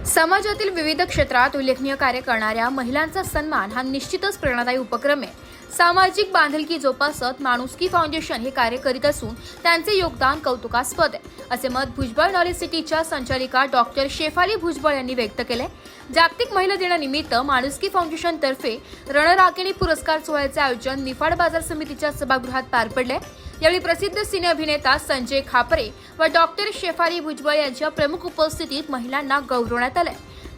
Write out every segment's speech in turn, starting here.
समाजातील विविध क्षेत्रात उल्लेखनीय कार्य करणाऱ्या महिलांचा सन्मान हा निश्चितच प्रेरणादायी उपक्रम आहे। सामाजिक बांधिलकी जोपासत माणुसकी फाउंडेशन हे कार्य करीत असून त्यांचे योगदान कौतुकास्पद आहे, असे मत भुजबळ नॉलेज सिटीच्या संचालिका डॉक्टर शेफाली भुजबळ यांनी व्यक्त केले। जागतिक महिला दिनानिमित्त माणुसकी फाउंडेशन तर्फे रणरागिणी पुरस्कार सोहळ्याचे आयोजन निफाड बाजार समितीच्या सभागृहात पार पडले। यावेळी प्रसिद्ध सिने अभिनेता संजय खापरे व डॉक्टर शेफाली भुजबळ यांच्या प्रमुख उपस्थितीत महिलांना गौरवण्यात आले।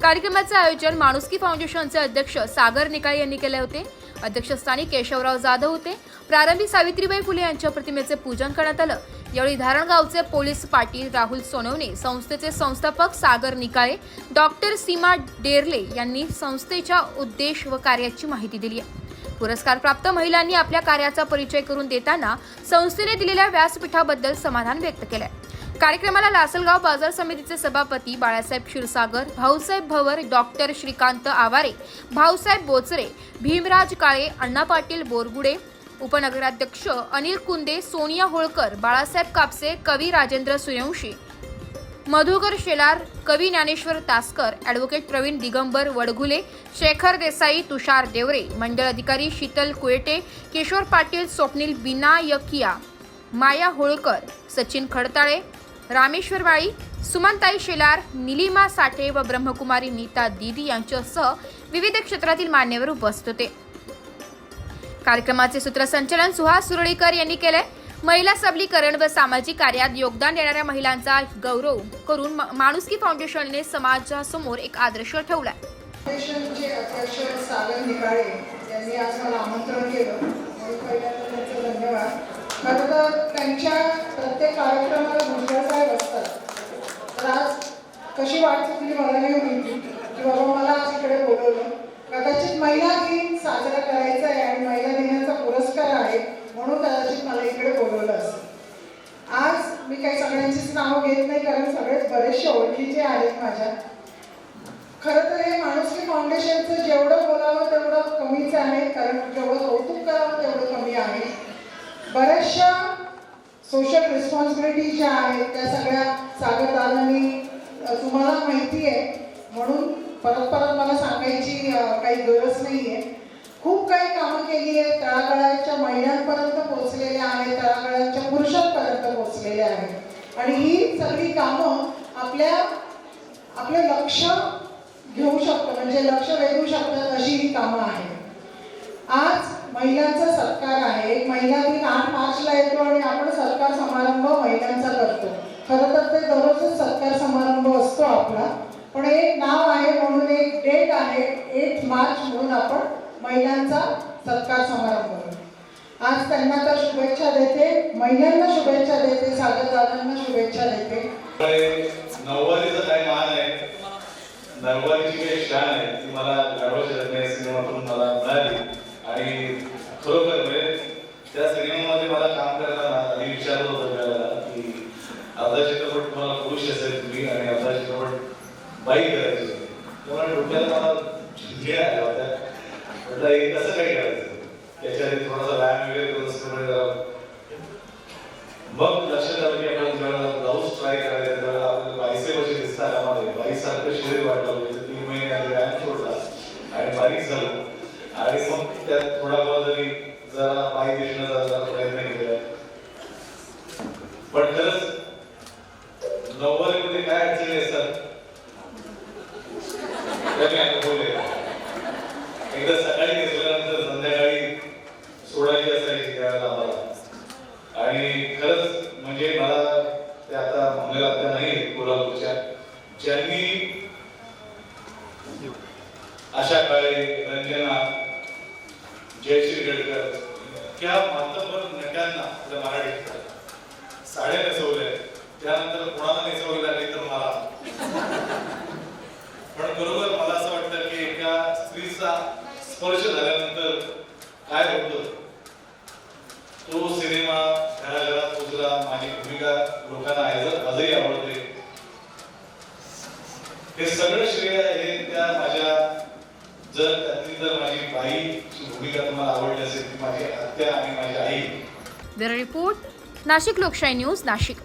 कार्यक्रमाचे आयोजन माणुसकी फाउंडेशनचे अध्यक्ष सागर निकाळे यांनी केले होते। अध्यक्षस्थानी केशवराव जाधव होते। प्रारंभी सावित्रीबाई फुले यांच्या प्रतिमेचे पूजन करण्यात आलं। यावेळी धारणगावचे पोलीस पाटील राहुल सोनवणे, संस्थेचे संस्थापक सागर निकाळे, डॉक्टर सीमा डेरले यांनी संस्थेच्या उद्देश व कार्याची माहिती दिली आहे। पुरस्कार प्राप्त महिलांनी आपल्या कार्याचा परिचय करून देताना संस्थेने दिलेल्या व्यासपीठाबद्दल समाधान व्यक्त केले। कार्यक्रमाला लासलगाव बाजार समितीचे सभापती बाळासाहेब क्षीरसागर, भाऊसाहेब भवर, डॉक्टर श्रीकांत आवारे, भाऊसाहेब बोचरे, भीमराज काळे, अण्णा पाटील बोरगुडे, उपनगराध्यक्ष अनिल कुंदे, सोनिया होळकर, बाळासाहेब कापसे, कवी राजेंद्र सूर्यवंशी, मधुकर शेलार, कवी ज्ञानेश्वर तासकर, ॲडव्होकेट प्रवीण दिगंबर वडघुले, शेखर देसाई, तुषार देवरे, मंडळ अधिकारी शीतल कुयटे, किशोर पाटील, स्वप्नील बिनायकिया, माया होळकर, सचिन खडताळे, रामेश्वर माळी, सुमनताई शेलार, निलिमा साठे व ब्रह्मकुमारी नीता दीदी यांच्यासह विविध क्षेत्रातील मान्यवर उपस्थित होते। कार्यक्रमाचे सूत्रसंचालन सुहास सुरळीकर यांनी केले। महिला सबलीकरण व सामाजिक कार्यात योगदान देणाऱ्या महिलांचा गौरव करून माणुसकी फाउंडेशनने समाजासमोर एक आदर्श ठेवला। फाउंडेशनचे अध्यक्ष सागर निकाळे यांनी आज मला आमंत्रण केलं, म्हणून पहिल्यांदा त्यांचे धन्यवाद। खरं तर त्यांच्या प्रत्येक कार्यक्रमाला भुजबळ साहेब असतात, तर आज कशी वाट चुकली मला नाही माहिती की बाबा मला आज इकडे बोलवलं। कदाचित महिला दिन साजरा करायचा आहे आणि महिला दिनाचा पुरस्कार आहे म्हणून कदाचित मला इकडे बोलवलं असेल। आज मी काही सगळ्यांचीच नावं घेत नाही, कारण सगळेच बरेचसे ओळखीचे आहेत माझ्या। खरं तर हे माणुसकी फाउंडेशनचं जेवढं बोलावं तेवढं कमीच आहे, कारण जेवढं कौतुक करावं तेवढं कमी आहे। बऱ्याचशा सोशल रिस्पॉन्सिबिलिटी ज्या आहेत त्या सगळ्या सागरदादांनी तुम्हाला माहिती आहे, म्हणून परत मला सांगायची काही गरज नाही आहे। खूप काही कामं केली आहेत, तळागाळाच्या महिलांपर्यंत पोहोचलेल्या आहेत, तळागाळाच्या पुरुषांपर्यंत पोहोचलेल्या आहेत आणि ही सगळी कामं आपले लक्ष घेऊ शकतो, म्हणजे लक्ष वेधू शकतात अशी ही कामं आहेत। आज महिलांचा सत्कार आहे, एक महिला दिन 8 मार्चला येतो आणि आपण सत्कार समारंभ महिलांचा करतो। खरं तर ते दररोजच सत्कार समारंभ असतो आपला, पण एक नाव आहे म्हणून एक डेट आहे 8 मार्च म्हणून आपण महिलांचा सत्कार समारंभ करतो। आज त्यांना तर शुभेच्छा देते, महिलांना शुभेच्छा देते, सागरदादांना शुभेच्छा देते। नववारीचा काय मान आहे, नववारीची काही शान आहे ती मला गाढवाच्या रत्न सिनेमातून मला मिळाली आणि खरोखर म्हणजे त्या सिनेमामध्ये मला काम करताना आधी विचारलं होतं त्यावेळेला की आपला चित्रपट तुम्हाला पुरुष असेल तुम्ही आणि आपला चित्रपट बाई करायची होती, तेव्हा डोक्याला मला झिंगे आल्या होत्या। म्हटलं हे कसं काय करायचं, त्याच्याआधी थोडासा व्यायाम वगैरे करून मग लक्षात आलं की आपण जेव्हा ब्लाऊज ट्राय करायचा त्यावेळेला आपल्याला बाईसे वर्षे दिसतात, आम्हाला बाईसारखं शरीर वाटलं, 3 महिने आधी व्यायाम सोडला आणि बारीक झालो आणि मग त्यात थोडाफार जरी जरा बाई दिसण्याचा प्रयत्न केला। पण खरंच नववारीमध्ये काय अडचणी असतात मी अनुभवले। एकदा सकाळी घेतल्यानंतर संध्याकाळी सोडायची असायची त्यावेळेला आम्हाला, आणि खरंच म्हणजे मला ते आता मंगल आत्या नाही कोल्हापूरच्या, ज्यांनी आशा काळे, रंजना, जयश्री गडकर इतक्या मातब्बर नट्यांना आपल्या मराठीत साड्या नेसवल्या, त्यानंतर कोणाला नेसवलेल्या नाही तर मला। पण बरोबर मला असं वाटतं की एका स्त्रीचा स्पर्श झाल्यानंतर काय होतं तो सिनेमा घराघरात पोचला, माझी भूमिका लोकांना आजही आवडते। हे सगळं श्रेय हे त्या माझ्या त्यातली जर माझी बाईची भूमिका तुम्हाला आवडली असेल ती माझी आत्या आणि माझी आई। ब्युरो रिपोर्ट, नाशिक लोकशाही न्यूज, नाशिक।